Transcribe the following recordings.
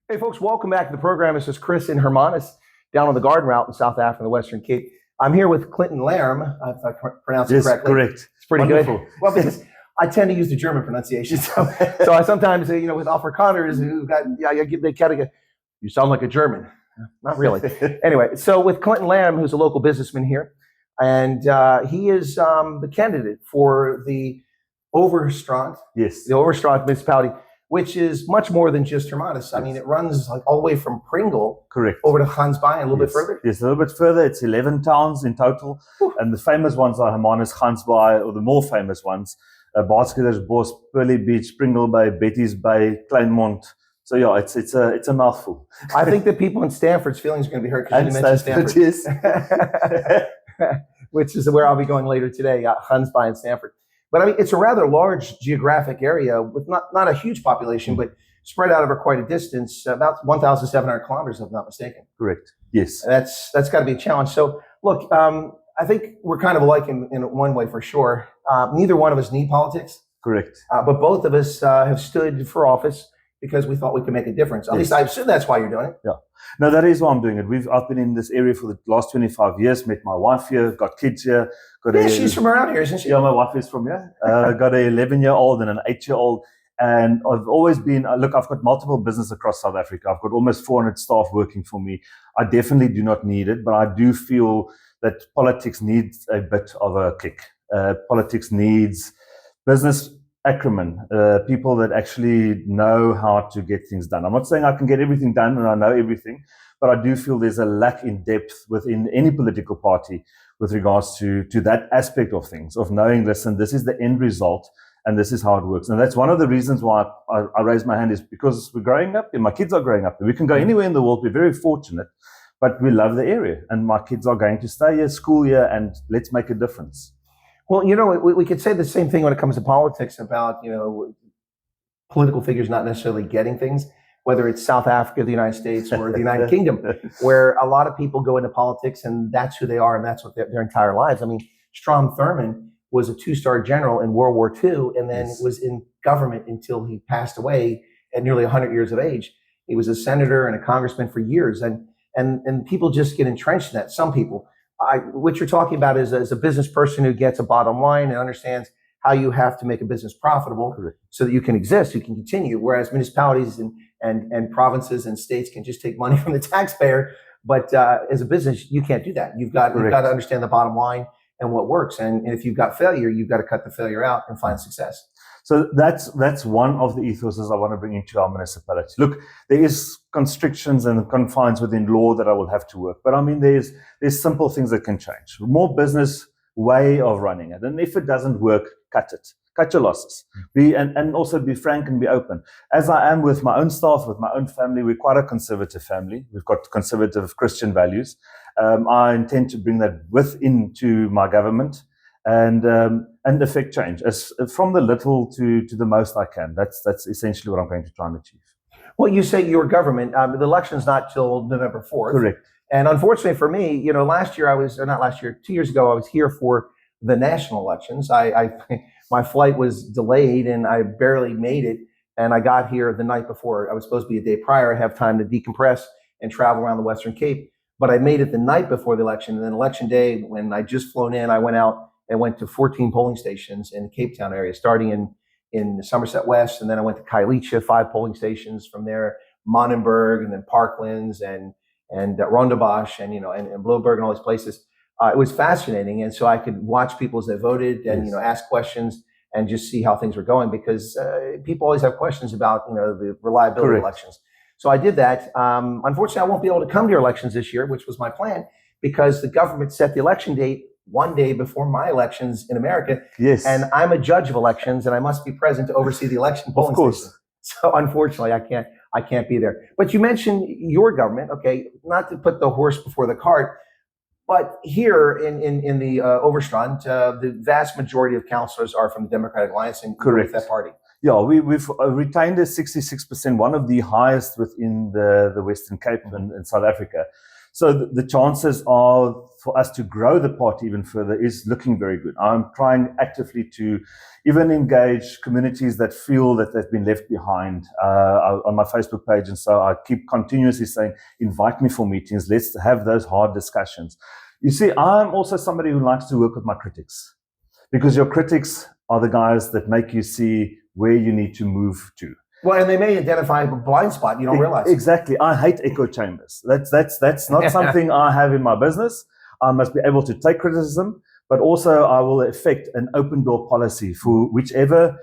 Hey, folks, welcome back to the program. This is Chris in Hermanus, down on the Garden Route in South Africa, the Western Cape. I'm here with Clinton Lerm, if I pronounce it correctly. Correct. It's pretty Wonderful. good. Well, because I tend to use the German pronunciation, so I sometimes, with Afrikaners who got, they kind of go, you sound like a German. Not really. Anyway, so with Clinton Lerm, who's a local businessman here, and he is the candidate for the Overstrand, Yes. the Overstrand Municipality, which is much more than just Hermanus. I mean, it runs like all the way from Pringle Correct. over to Gansbaai and a little bit further. Yes, a little bit further. It's 11 towns in total. Whew. And the famous ones are Hermanus, Gansbaai, or the more famous ones, Baatsketersbos, Pearly Beach, Pringle Bay, Betty's Bay, Kleinmond. So yeah, it's a mouthful. I think that people in Stanford's feelings are going to be hurt because you mentioned Stanford. Yes. Which is where I'll be going later today, Gansbaai and Stanford. But I mean, it's a rather large geographic area with not a huge population, but spread out over quite a distance, about 1,700 kilometers, if I'm not mistaken. Correct. Yes. That's got to be a challenge. So look, I think we're kind of alike in one way for sure. Neither one of us need politics. Correct. But both of us have stood for office because we thought we could make a difference. At least I assume that's why you're doing it. Yeah. No, that is why I'm doing it. I've been in this area for the last 25 years, met my wife here, got kids here. She's from around here, isn't she? Yeah, my wife is from here. Got an 11-year-old and an 8-year-old. And I've always been, I've got multiple business across South Africa. I've got almost 400 staff working for me. I definitely do not need it, but I do feel that politics needs a bit of a kick. Politics needs business acumen, people that actually know how to get things done. I'm not saying I can get everything done and I know everything, but I do feel there's a lack in depth within any political party with regards to that aspect of things, of knowing, listen, this is the end result and this is how it works. And that's one of the reasons why I raised my hand, is because we're growing up and my kids are growing up. We can go anywhere in the world. We're very fortunate, but we love the area and my kids are going to stay here, school here, and let's make a difference. Well, we could say the same thing when it comes to politics about, political figures not necessarily getting things, whether it's South Africa, the United States, or the United Kingdom, where a lot of people go into politics and that's who they are and that's what their entire lives. I mean, Strom Thurmond was a 2-star general in World War II and then was in government until he passed away at nearly 100 years of age. He was a senator and a congressman for years, and people just get entrenched in that. Some people. What you're talking about is a business person who gets a bottom line and understands how you have to make a business profitable. Correct. So that you can exist, you can continue. Whereas municipalities and provinces and states can just take money from the taxpayer. But as a business, you can't do that. You've got to understand the bottom line and what works. And if you've got failure, you've got to cut the failure out and find success. So that's one of the ethoses I want to bring into our municipality. Look, there is constrictions and confines within law that I will have to work. But I mean, there's simple things that can change. More business way of running it. And if it doesn't work, cut it. Cut your losses. And also be frank and be open. As I am with my own staff, with my own family, we're quite a conservative family. We've got conservative Christian values. I intend to bring that into my government and affect change as from the little to the most I can. That's essentially what I'm going to try and achieve. Well, you say your government, the election's not till November 4th. Correct. And unfortunately for me, 2 years ago, I was here for the national elections. My flight was delayed and I barely made it. And I got here the night before. I was supposed to be a day prior, have time to decompress and travel around the Western Cape. But I made it the night before the election. And then election day, when I just flown in, I went out and went to 14 polling stations in the Cape Town area, starting in Somerset West. And then I went to Khayelitsha, 5 polling stations from there, Monenberg, and then Parklands and Rondebosch and Bloemberg and all these places. It was fascinating. And so I could watch people as they voted and, ask questions and just see how things were going, because people always have questions about, the reliability of elections. So I did that. Unfortunately, I won't be able to come to your elections this year, which was my plan, because the government set the election date one day before my elections in America. Yes. And I'm a judge of elections and I must be present to oversee the election polling station. So unfortunately, I can't be there. But you mentioned your government, okay, not to put the horse before the cart, but here in the Overstrand, the vast majority of councillors are from the Democratic Alliance and with that party. Yeah, we've retained a 66%, one of the highest within the Western Cape in South Africa. So the chances are for us to grow the party even further is looking very good. I'm trying actively to even engage communities that feel that they've been left behind on my Facebook page. And so I keep continuously saying, invite me for meetings. Let's have those hard discussions. You see, I'm also somebody who likes to work with my critics, because your critics are the guys that make you see where you need to move to. Well, and they may identify a blind spot you don't realize. Exactly. I hate echo chambers. That's not something I have in my business. I must be able to take criticism, but also I will effect an open door policy for whichever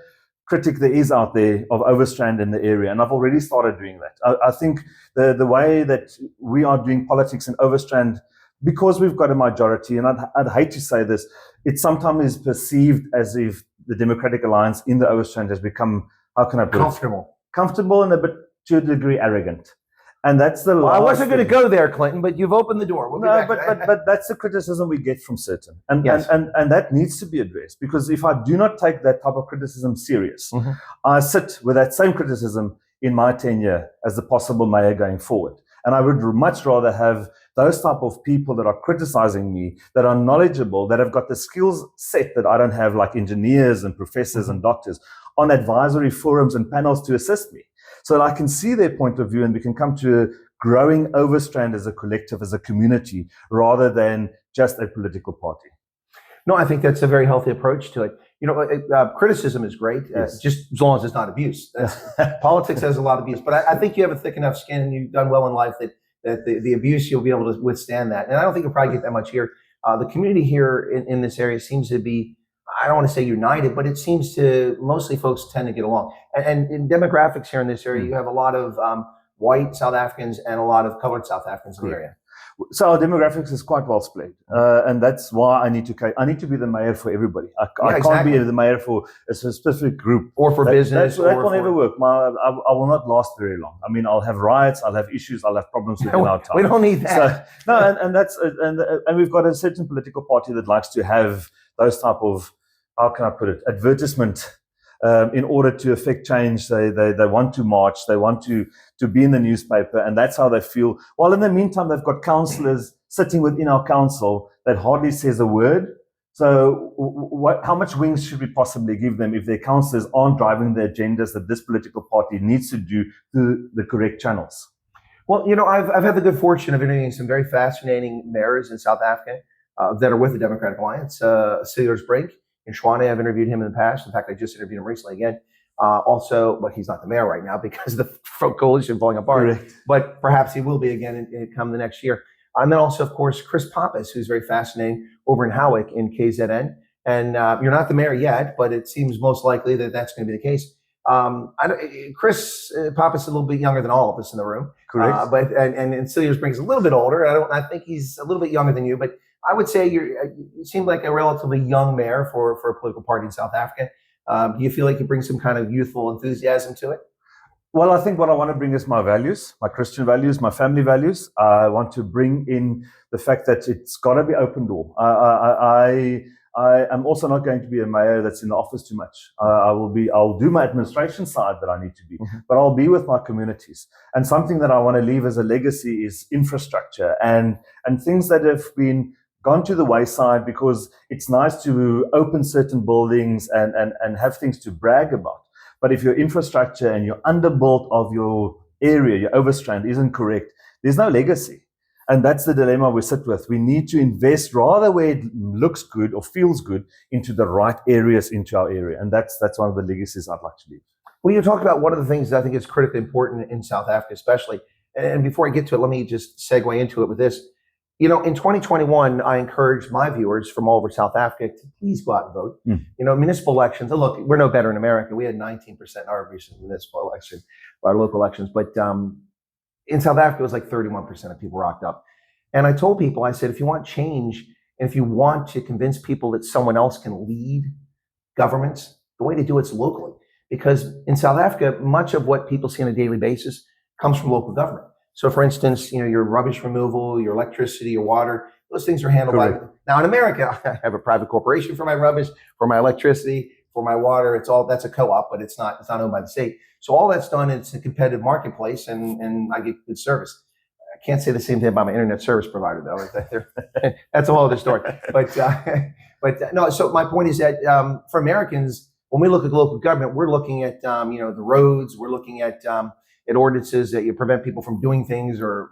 critic there is out there of Overstrand in the area. And I've already started doing that. I think the way that we are doing politics in Overstrand, because we've got a majority, and I'd hate to say this, it sometimes is perceived as if the Democratic Alliance in the Overstrand has become, how can I put it? Comfortable and a bit, to a degree, arrogant. And that's the I wasn't going to go there, Clinton, but you've opened the door. But that's the criticism we get from certain. And that needs to be addressed, because if I do not take that type of criticism serious, I sit with that same criticism in my tenure as the possible mayor going forward. And I would much rather have those type of people that are criticizing me, that are knowledgeable, that have got the skills set that I don't have, like engineers and professors and doctors, on advisory forums and panels to assist me, so that I can see their point of view and we can come to a growing Overstrand as a collective, as a community, rather than just a political party. No, I think that's a very healthy approach to it. You know, criticism is great, just as long as it's not abuse. Politics has a lot of abuse, but I think you have a thick enough skin and you've done well in life that the abuse, you'll be able to withstand that. And I don't think you'll probably get that much here. The community here in this area seems to be, I don't want to say united, but it seems to, mostly folks tend to get along. And in demographics here in this area, you have a lot of white South Africans and a lot of colored South Africans in the area. So our demographics is quite well split, and that's why I need to be the mayor for everybody. I can't be the mayor for a specific group or for business. That will never work. I will not last very long. I mean, I'll have riots, I'll have issues, I'll have problems within our time. We don't need that. So, no, and we've got a certain political party that likes to have those type of, how can I put it, advertisement. In order to affect change, they want to march, they want to be in the newspaper, and that's how they feel. While in the meantime, they've got councillors sitting within our council that hardly says a word. So how much wings should we possibly give them if their councillors aren't driving the agendas that this political party needs to do through the correct channels? Well, you know, I've had the good fortune of interviewing some very fascinating mayors in South Africa that are with the Democratic Alliance. Silas Brink in Tshwane, I've interviewed him in the past. In fact, I just interviewed him recently again. Also, but he's not the mayor right now because of the coalition falling apart. Correct. But perhaps he will be again come the next year. And then also, of course, Chris Pappas, who's very fascinating over in Howick in KZN. And you're not the mayor yet, but it seems most likely that that's going to be the case. Chris Pappas is a little bit younger than all of us in the room. Correct. But Silas Brink's a little bit older. I think he's a little bit younger than you, but I would say you seem like a relatively young mayor for a political party in South Africa. Do you feel like you bring some kind of youthful enthusiasm to it? Well, I think what I want to bring is my values, my Christian values, my family values. I want to bring in the fact that it's got to be open door. I am also not going to be a mayor that's in the office too much. I'll do my administration side that I need to be, but I'll be with my communities. And something that I want to leave as a legacy is infrastructure and things that have been gone to the wayside, because it's nice to open certain buildings and have things to brag about. But if your infrastructure and your underbuilt of your area, your Overstrand, isn't correct, there's no legacy. And that's the dilemma we sit with. We need to invest rather where it looks good or feels good into the right areas into our area. And that's one of the legacies I'd like to leave. Well, you talked about one of the things that I think is critically important in South Africa, especially. And before I get to it, let me just segue into it with this. You know, in 2021, I encouraged my viewers from all over South Africa to please go out and vote. You know, municipal elections, look, we're no better in America. We had 19% in our recent municipal election, our local elections. But in South Africa, it was like 31% of people rocked up. And I told people, I said, if you want change, and if you want to convince people that someone else can lead governments, the way to do it's locally. Because in South Africa, much of what people see on a daily basis comes from local government. So for instance, you know, your rubbish removal, your electricity, your water, those things are handled by, now in America, I have a private corporation for my rubbish, for my electricity, for my water. That's a co-op, but it's not owned by the state. So all that's done, it's a competitive marketplace and I get good service. can't say the same thing about my internet service provider, though. That's a whole other story. But no. So my point is that for Americans, when we look at local government, we're looking at the roads. We're looking at ordinances that you prevent people from doing things, or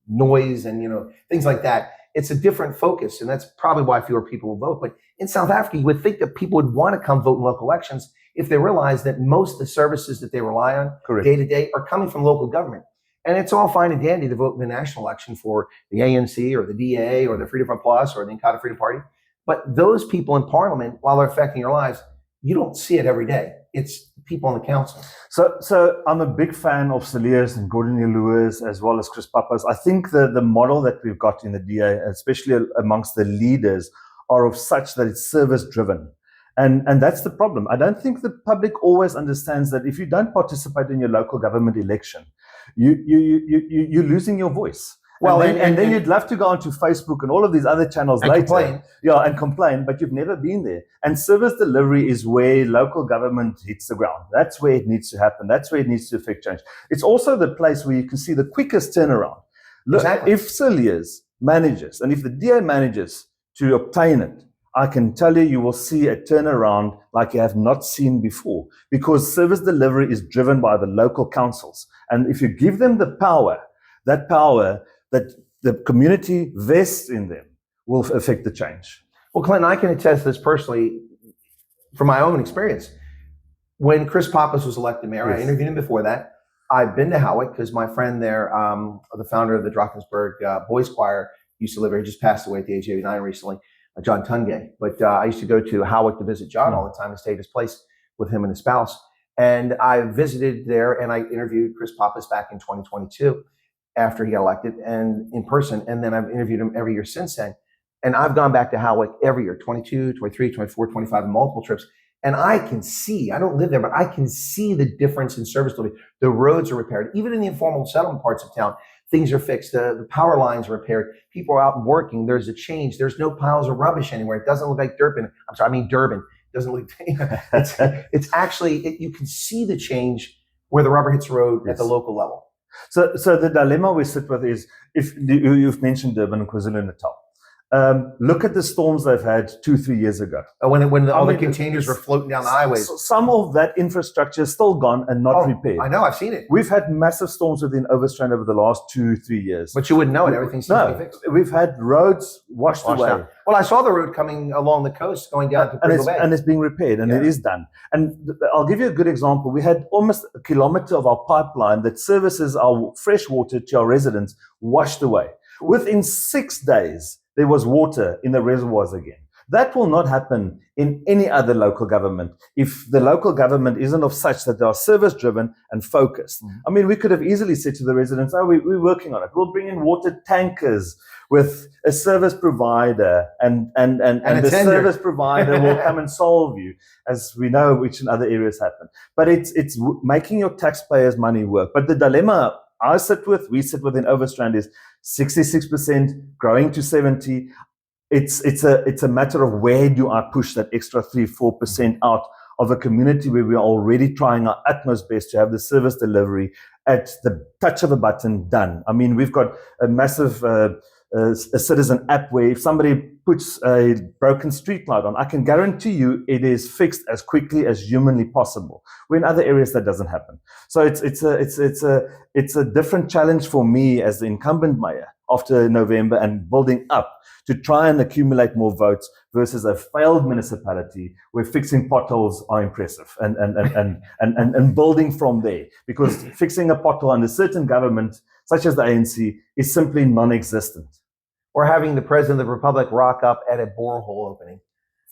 noise and things like that. It's a different focus, and that's probably why fewer people will vote. But in South Africa, you would think that people would want to come vote in local elections if they realize that most of the services that they rely on day to day are coming from local government. And it's all fine and dandy to vote in the national election for the ANC or the DA or the Freedom Front Plus or the Inkatha Freedom Party. But those people in parliament, while they're affecting your lives, you don't see it every day. It's people on the council. So I'm a big fan of Cilliers and Gordon Lewis as well as Chris Pappas. I think the model that we've got in the DA, especially amongst the leaders, are of such that it's service driven. And that's the problem. I don't think the public always understands that if you don't participate in your local government election, you're losing your voice. Well, and then you'd love to go onto Facebook and all of these other channels later. Complain. Yeah, and complain, but you've never been there. And service delivery is where local government hits the ground. That's where it needs to happen. That's where it needs to affect change. It's also the place where you can see the quickest turnaround. Look, exactly. If Cilliers manages, and if the DA manages to obtain it, I can tell you will see a turnaround like you have not seen before, because service delivery is driven by the local councils. And if you give them the power, that the community vests in them will affect the change. Well, Clinton, I can attest this personally from my own experience. When Chris Pappas was elected mayor, yes. I interviewed him before that. I've been to Howick because my friend there, the founder of the Drakensberg Boys Choir, used to live here. He just passed away at the age of 89 recently, John Tungay. But I used to go to Howick to visit John all the time and stay at his place with him and his spouse. And I visited there and I interviewed Chris Pappas back in 2022 after he got elected and in person. And then I've interviewed him every year since then. And I've gone back to Howick every year, 22, 23, 24, 25, multiple trips. And I can see, I don't live there, but I can see the difference in service delivery. The roads are repaired. Even in the informal settlement parts of town, things are fixed. The power lines are repaired. People are out working. There's a change. There's no piles of rubbish anywhere. It doesn't look like Durban. Durban. It doesn't look, it's actually, you can see the change where the rubber hits the road at the local level. So the dilemma we sit with is, if you've mentioned Durban and KwaZulu-Natal. Look at the storms they've had 2-3 years ago. When all the containers were floating down the highways. Some of that infrastructure is still gone and not repaired. I know, I've seen it. We've had massive storms within Overstrand over the last 2-3 years. But you wouldn't know it. Everything's to be fixed. We've had roads washed away. Down. Well, I saw the road coming along the coast going down to Pringle Bay. And it's being repaired, and it is done. And I'll give you a good example. We had almost a kilometer of our pipeline that services our fresh water to our residents washed away. Within 6 days, there was water in the reservoirs again. That will not happen in any other local government if the local government isn't of such that they are service-driven and focused. I mean, we could have easily said to the residents, we're working on it. We'll bring in water tankers with a service provider and the service provider will come and solve you, as we know which in other areas happen. But it's making your taxpayers' money work. But the dilemma we sit with in Overstrand is 66% growing to 70%. It's a matter of where do I push that extra 3-4% out of a community where we are already trying our utmost best to have the service delivery at the touch of a button done. I mean, we've got a massive a citizen app where if somebody puts a broken street light on, I can guarantee you it is fixed as quickly as humanly possible. Where in other areas that doesn't happen. So it's a different challenge for me as the incumbent mayor after November and building up to try and accumulate more votes versus a failed municipality where fixing potholes are impressive and building from there. Because fixing a pothole under certain government, such as the ANC, is simply non-existent. Or having the President of the Republic rock up at a borehole opening.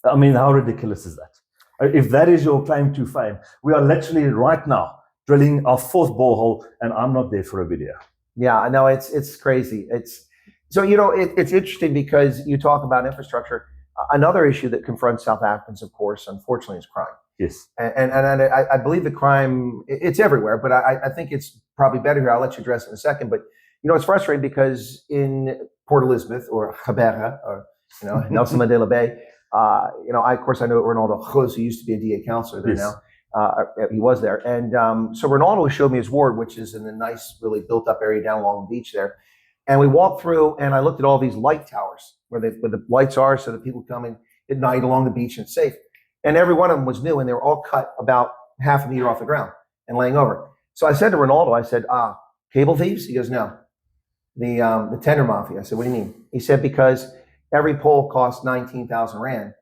I mean, how ridiculous is that? If that is your claim to fame, we are literally right now drilling our 4th borehole, and I'm not there for a video. Yeah, I know, it's crazy. It's interesting because you talk about infrastructure. Another issue that confronts South Africans, of course, unfortunately, is crime. Yes. And I believe the crime, it's everywhere, but I think it's probably better here. I'll let you address it in a second. But, it's frustrating because in Port Elizabeth or Gaberra or, Nelson Mandela Bay, I know Ronaldo Cruz, who used to be a DA councillor there now. He was there. And so Ronaldo showed me his ward, which is in a nice, really built up area down along the beach there. And we walked through, and I looked at all these light towers where the lights are, so that people come in at night along the beach and it's safe. And every one of them was new, and they were all cut about half a meter off the ground and laying over. So I said to Ronaldo, I said, cable thieves? He goes, no. The tender mafia. I said, what do you mean? He said, because every pole costs 19,000 Rand.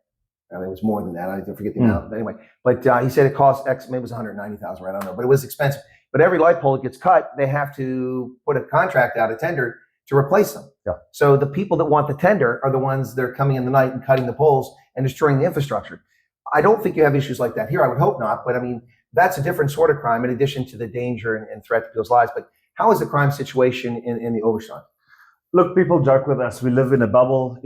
I mean, it was more than that. I forget the amount. But anyway, but he said it cost X, maybe it was 190,000 Rand. I don't know, but it was expensive. But every light pole that gets cut, they have to put a contract out, a tender, to replace them. Yeah. So the people that want the tender are the ones that are coming in the night and cutting the poles and destroying the infrastructure. I don't think you have issues like that here. I would hope not. But I mean, that's a different sort of crime in addition to the danger and threat to people's lives. But how is the crime situation in the Overstrand? Look, people joke with us. We live in a bubble,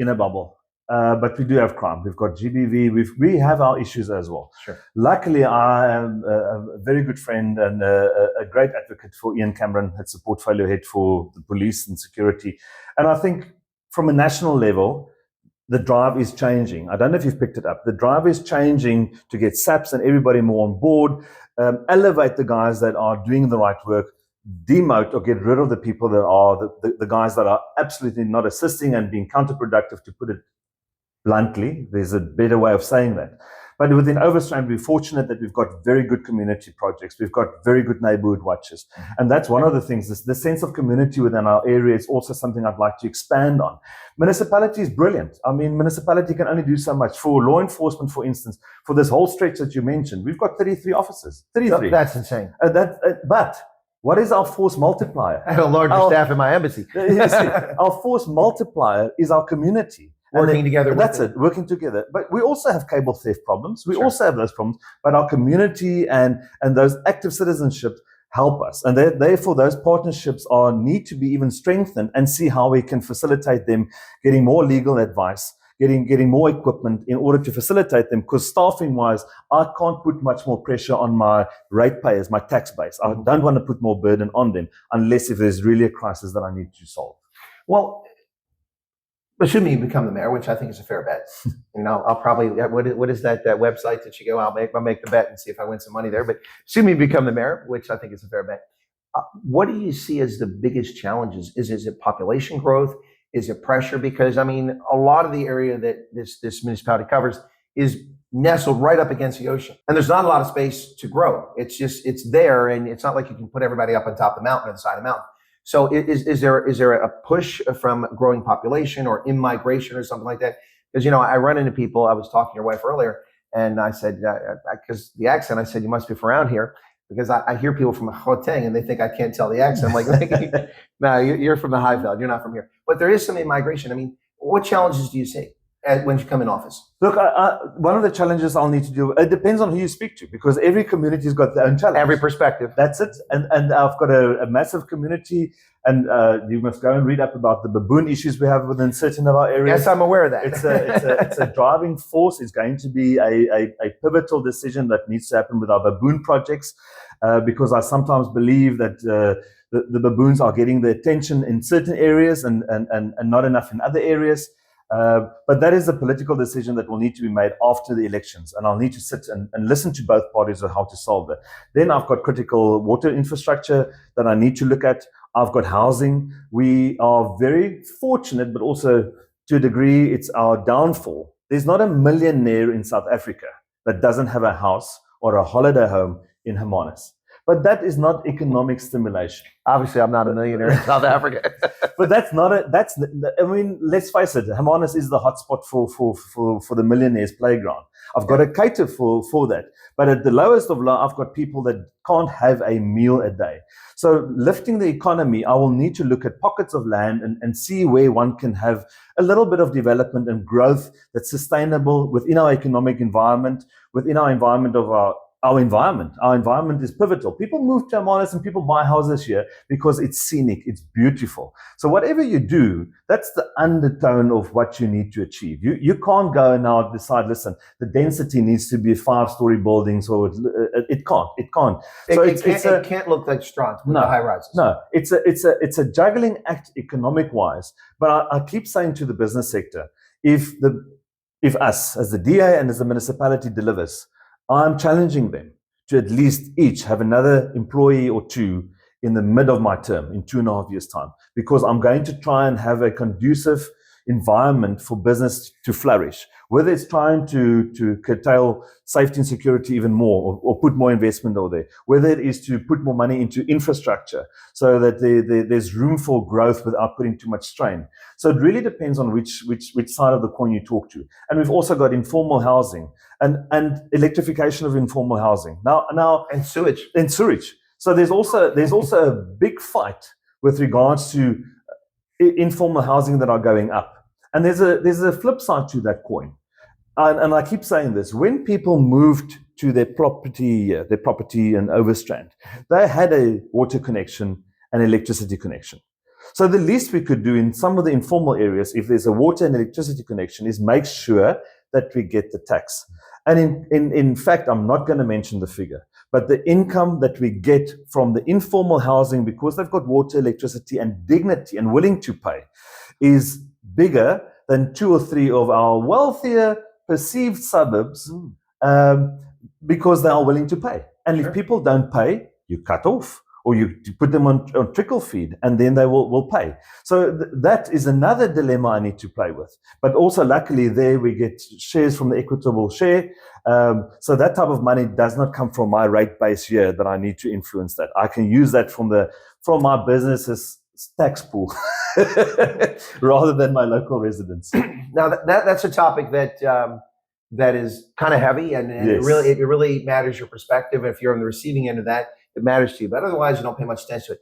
but we do have crime. We've got GBV. We have our issues as well. Sure. Luckily, I am a very good friend and a great advocate for Ian Cameron. It's a portfolio head for the police and security. And I think from a national level, the drive is changing. I don't know if you've picked it up. The drive is changing to get SAPs and everybody more on board, elevate the guys that are doing the right work, demote or get rid of the people that are the guys that are absolutely not assisting and being counterproductive, to put it bluntly. There's a better way of saying that. But within Overstrand, we're fortunate that we've got very good community projects. We've got very good neighborhood watches. And that's one of the things. The sense of community within our area is also something I'd like to expand on. Municipality is brilliant. I mean, municipality can only do so much. For law enforcement, for instance, for this whole stretch that you mentioned, we've got 33 officers. 33. That's insane. But what is our force multiplier? I have a larger staff in my embassy. Our force multiplier is our community. Working together. That's it, working together. But we also have cable theft problems. We also have those problems. But our community and those active citizenships help us. And therefore, those partnerships need to be even strengthened, and see how we can facilitate them, getting more legal advice, getting more equipment in order to facilitate them. Because staffing-wise, I can't put much more pressure on my ratepayers, my tax base. I don't want to put more burden on them unless if there's really a crisis that I need to solve. Well, assuming you become the mayor, which I think is a fair bet. I'll probably, what is that website that you go, I'll make the bet and see if I win some money there. But assuming you become the mayor, which I think is a fair bet, what do you see as the biggest challenges? Is it population growth? Is it pressure? Because I mean, a lot of the area that this municipality covers is nestled right up against the ocean, and there's not a lot of space to grow. It's there, and it's not like you can put everybody up on top of the mountain or the side of the mountain. So is there a push from growing population or immigration or something like that? Because, I run into people. I was talking to your wife earlier, and I said, because the accent, I said, you must be from around here, because I hear people from Gauteng and they think I can't tell the accent. I'm like, no, you're from the Highveld. You're not from here. But there is some immigration. I mean, what challenges do you see when you come in office? Look, one of the challenges I'll need to do, it depends on who you speak to, because every community's got their own challenge. Every perspective. That's it. And I've got a massive community, and you must go and read up about the baboon issues we have within certain of our areas. Yes, I'm aware of that. It's a driving force. It's going to be a pivotal decision that needs to happen with our baboon projects, because I sometimes believe that the baboons are getting the attention in certain areas and not enough in other areas. But that is a political decision that will need to be made after the elections, and I'll need to sit and listen to both parties on how to solve it. Then I've got critical water infrastructure that I need to look at. I've got housing. We are very fortunate, but also to a degree, it's our downfall. There's not a millionaire in South Africa that doesn't have a house or a holiday home in Hermanus. But that is not economic stimulation. Obviously, I'm not a millionaire in South Africa. But I mean, let's face it, Hermanus is the hotspot for the millionaires' playground. I've got to cater for that. But at the lowest of low, I've got people that can't have a meal a day. So lifting the economy, I will need to look at pockets of land and see where one can have a little bit of development and growth that's sustainable within our economic environment, within our environment of our environment. Our environment is pivotal. People move to Hermanus and people buy houses here because it's scenic, it's beautiful. So whatever you do, that's the undertone of what you need to achieve. You can't go and now decide, listen, the density needs to be 5-story buildings, or it can't. So it can't look like Strand with the high rises. No, it's a juggling act economic wise. But I keep saying to the business sector, if us as the DA and as the municipality delivers, I'm challenging them to at least each have another employee or two in the mid of my term, in 2.5 years' time, because I'm going to try and have a conducive environment for business to flourish, whether it's trying to curtail safety and security even more, or put more investment over there, whether it is to put more money into infrastructure so that there's room for growth without putting too much strain. So it really depends on which side of the coin you talk to. And we've also got informal housing and electrification of informal housing. Now And sewage. So there's also a big fight with regards to informal housing that are going up. And there's a flip side to that coin. And I keep saying this, when people moved to their property in Overstrand, they had a water connection and electricity connection. So the least we could do in some of the informal areas, if there's a water and electricity connection, is make sure that we get the tax. And in fact, I'm not going to mention the figure, but the income that we get from the informal housing, because they've got water, electricity, and dignity and willing to pay, is bigger than 2 or 3 of our wealthier perceived suburbs, because they are willing to pay. And if people don't pay, you cut off, or you put them on trickle feed, and then they will pay. So that is another dilemma I need to play with. But also, luckily, there we get shares from the equitable share. So that type of money does not come from my rate base here that I need to influence that. I can use that from my business's tax pool rather than my local residents. Now that's a topic that is kind of heavy, and Yes. it really matters your perspective. If you're on the receiving end of that, it matters to you. But otherwise, you don't pay much attention to it.